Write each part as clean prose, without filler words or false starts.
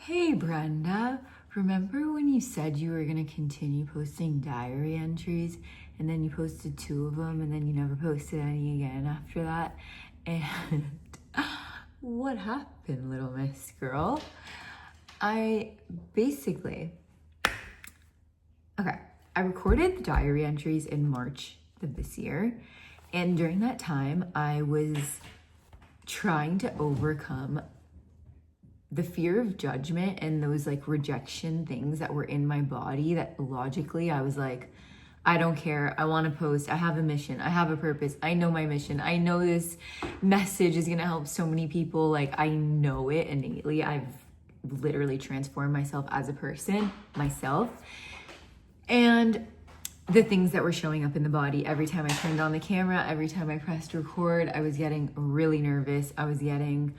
Hey Brenda, remember when you said you were going to continue posting diary entries and then you posted 2 of them and then you never posted any again after that? And what happened, little miss girl? I recorded the diary entries in March of this year, and during that time I was trying to overcome the fear of judgment and those like rejection things that were in my body that logically I was like, I don't care. I want to post. I have a mission. I have a purpose. I know my mission. I know this message is going to help so many people. Like, I know it innately. I've literally transformed myself as a person, myself. And the things that were showing up in the body every time I turned on the camera, every time I pressed record, I was getting really nervous. I was getting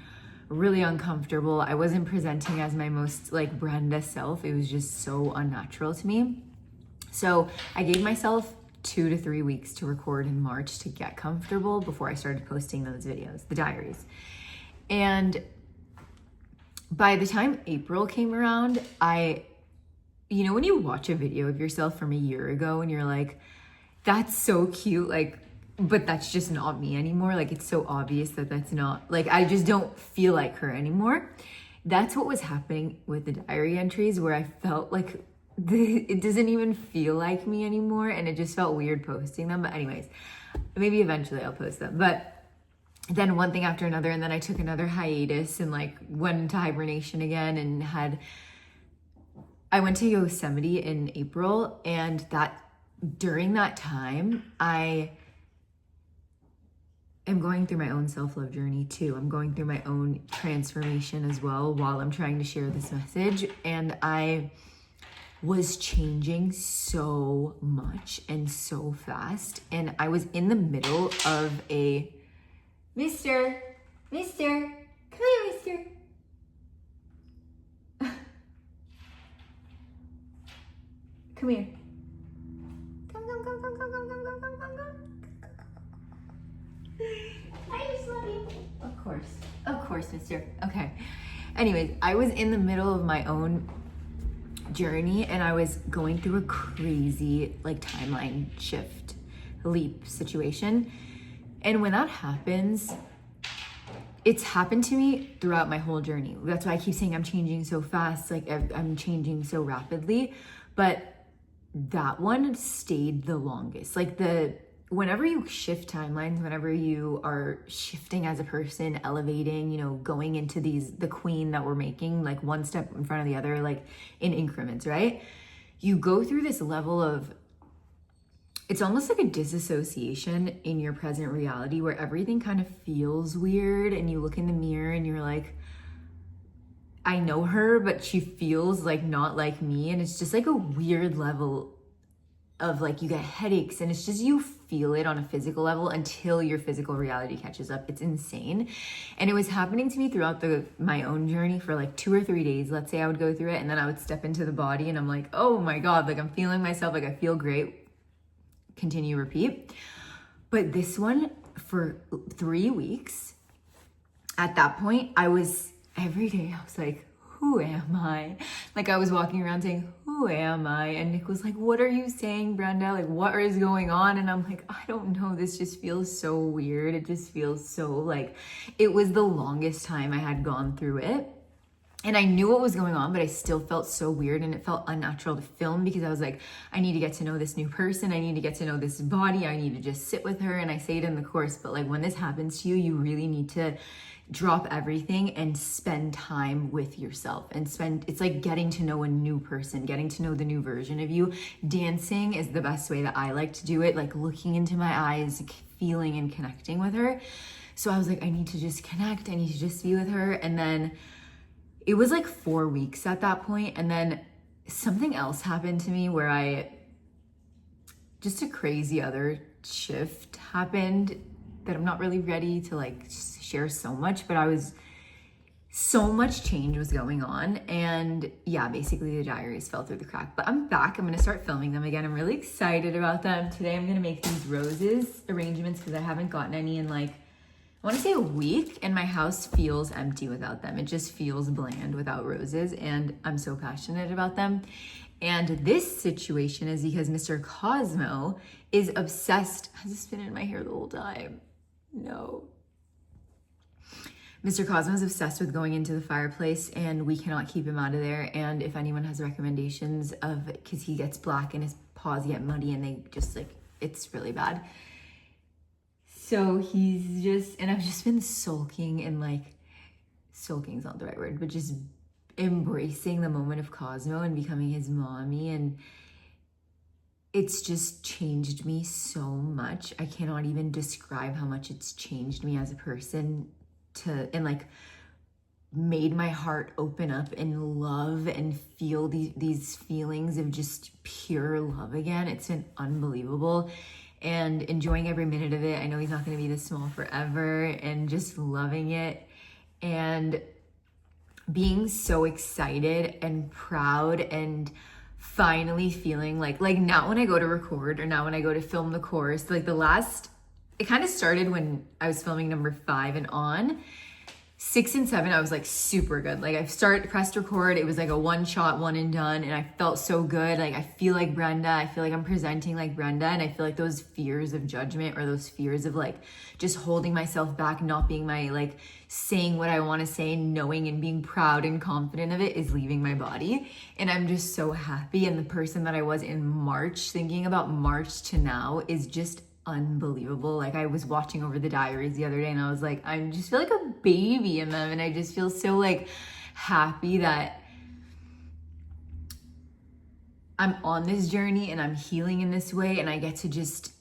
really uncomfortable. I wasn't presenting as my most like Brenda self. It was just so unnatural to me. So I gave myself 2 to 3 weeks to record in March to get comfortable before I started posting those videos, the diaries. And by the time April came around, when you watch a video of yourself from a year ago and you're like, that's so cute, like, but that's just not me anymore. Like, it's so obvious that that's not, like, I just don't feel like her anymore. That's what was happening with the diary entries, where I felt like it doesn't even feel like me anymore. And it just felt weird posting them. But anyways, maybe eventually I'll post them. But then one thing after another, and then I took another hiatus and like went into hibernation again and I went to Yosemite in April, and during that time, I am going through my own self-love journey too. I'm going through my own transformation as well while I'm trying to share this message. And I was changing so much and so fast. And I was in the middle of a, Mister, come here, Mister. Come here. Come. I just love you. Of course, Mister. Okay. Anyways, I was in the middle of my own journey and I was going through a crazy like timeline shift, leap situation. And when that happens, it's happened to me throughout my whole journey. That's why I keep saying I'm changing so fast, like I'm changing so rapidly. But that one stayed the longest. Like whenever you shift timelines, whenever you are shifting as a person, elevating, going into the queen that we're making, like one step in front of the other, like in increments, right? You go through this level of, it's almost like a disassociation in your present reality where everything kind of feels weird, and you look in the mirror and you're like, I know her, but she feels like not like me. And it's just like a weird level of like, you get headaches, and it's just, you feel it on a physical level until your physical reality catches up. It's insane. And it was happening to me throughout my own journey for like 2 or 3 days. Let's say I would go through it, and then I would step into the body and I'm like, oh my God, like I'm feeling myself. Like I feel great. Continue, repeat. But this one for 3 weeks, at that point, every day I was like, who am I? Like I was walking around saying, who am I? And Nick was like, what are you saying, Brenda? Like, what is going on? And I'm like, I don't know. This just feels so weird. It just feels so like, it was the longest time I had gone through it. And I knew what was going on, but I still felt so weird, and it felt unnatural to film because I was like, I need to get to know this new person. I need to get to know this body. I need to just sit with her. And I say it in the course, but like when this happens to you, you really need to drop everything and spend time with yourself it's like getting to know a new person, getting to know the new version of you. Dancing is the best way that I like to do it, like looking into my eyes, feeling and connecting with her. So I was like, I need to just connect. I need to just be with her. And then it was like 4 weeks at that point. And then something else happened to me where just a crazy other shift happened that I'm not really ready to like share so much, but so much change was going on. And yeah, basically the diaries fell through the crack, but I'm back. I'm going to start filming them again. I'm really excited about them. Today I'm going to make these roses arrangements because I haven't gotten any in like, I want to say a week, and my house feels empty without them. It just feels bland without roses, and I'm so passionate about them. And this situation is because Mr. Cosmo is obsessed. Has this been in my hair the whole time? No. Mr. Cosmo is obsessed with going into the fireplace, and we cannot keep him out of there. And if anyone has recommendations of, because he gets black and his paws get muddy and they just like, it's really bad. So he's just, and I've just been sulking, and like, sulking is not the right word, but just embracing the moment of Cosmo and becoming his mommy. And it's just changed me so much. I cannot even describe how much it's changed me as a person, and like made my heart open up and love and feel these feelings of just pure love again. It's been unbelievable, and enjoying every minute of it. I know he's not going to be this small forever, and just loving it and being so excited and proud, and finally feeling like now when I go to record, or now when I go to film the course, like it kind of started when I was filming number 5 and on. 6 and 7, I was like super good. Like I pressed record. It was like a one shot, one and done. And I felt so good. Like I feel like Brenda. I feel like I'm presenting like Brenda. And I feel like those fears of judgment, or those fears of like just holding myself back, not being like saying what I want to say, knowing and being proud and confident of it, is leaving my body. And I'm just so happy. And the person that I was in March, thinking about March to now, is just unbelievable. Like I was watching over the diaries the other day, and I was like, I just feel like a baby in them. And I just feel so like happy that I'm on this journey and I'm healing in this way, and I get to just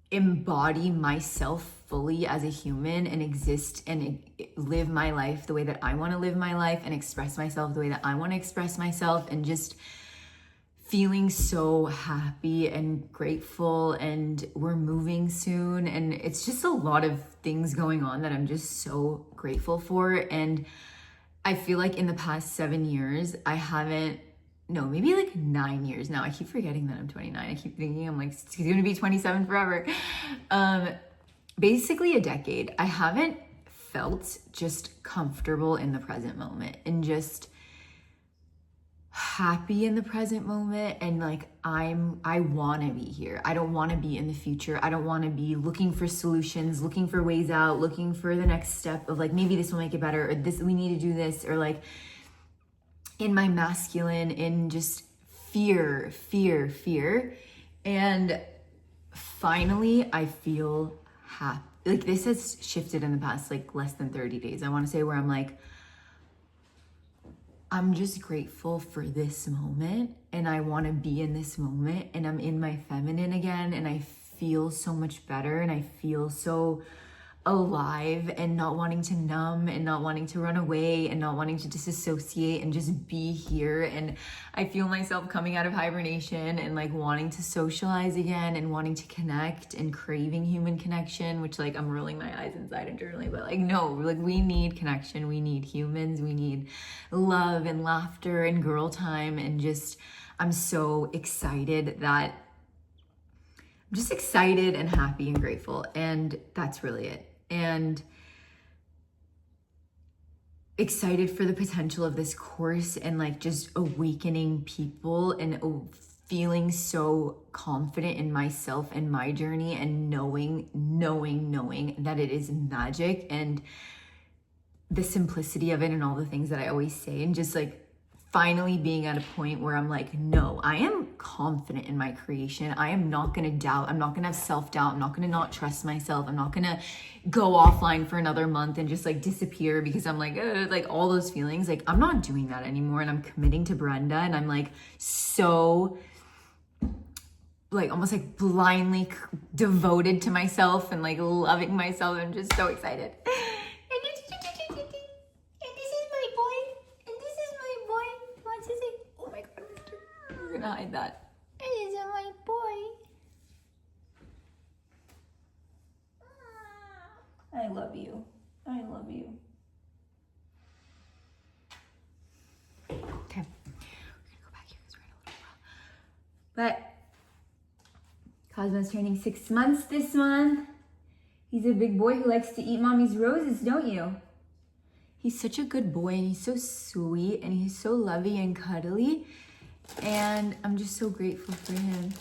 embody myself fully as a human and exist and live my life the way that I want to live my life, and express myself the way that I want to express myself, and just feeling so happy and grateful. And we're moving soon, and it's just a lot of things going on that I'm just so grateful for. And I feel like in the past 7 years, maybe like 9 years now. I keep forgetting that I'm 29. I keep thinking I'm like, it's gonna be 27 forever. Basically a decade. I haven't felt just comfortable in the present moment, and just happy in the present moment, and like I want to be here. I don't want to be in the future. I don't want to be looking for solutions, looking for ways out, looking for the next step of like, maybe this will make it better, or this, we need to do this, or like in my masculine, in just fear. And finally I feel happy. Like this has shifted in the past like less than 30 days, I want to say, where I'm like, I'm just grateful for this moment, and I want to be in this moment, and I'm in my feminine again, and I feel so much better, and I feel so alive, and not wanting to numb, and not wanting to run away, and not wanting to disassociate, and just be here. And I feel myself coming out of hibernation, and like wanting to socialize again, and wanting to connect, and craving human connection, which like I'm rolling my eyes inside internally, but like no, like we need connection, we need humans, we need love and laughter and girl time. And just I'm so excited that I'm just excited and happy and grateful, and that's really it. And excited for the potential of this course, and like just awakening people, and feeling so confident in myself and my journey, and knowing that it is magic, and the simplicity of it, and all the things that I always say, and just like finally being at a point where I'm like, no, I am confident in my creation. I am not going to doubt. I'm not going to have self-doubt. I'm not going to not trust myself. I'm not going to go offline for another month and just like disappear because I'm like all those feelings. Like I'm not doing that anymore, and I'm committing to Brenda, and I'm like so like almost like blindly devoted to myself, and like loving myself. I'm just so excited. Hide that. It isn't my boy. I love you. I love you. Okay. We're gonna go back here because we're in a little while. But Cosmo's turning 6 months this month. He's a big boy who likes to eat mommy's roses, don't you? He's such a good boy, and he's so sweet, and he's so lovey and cuddly, and I'm just so grateful for him.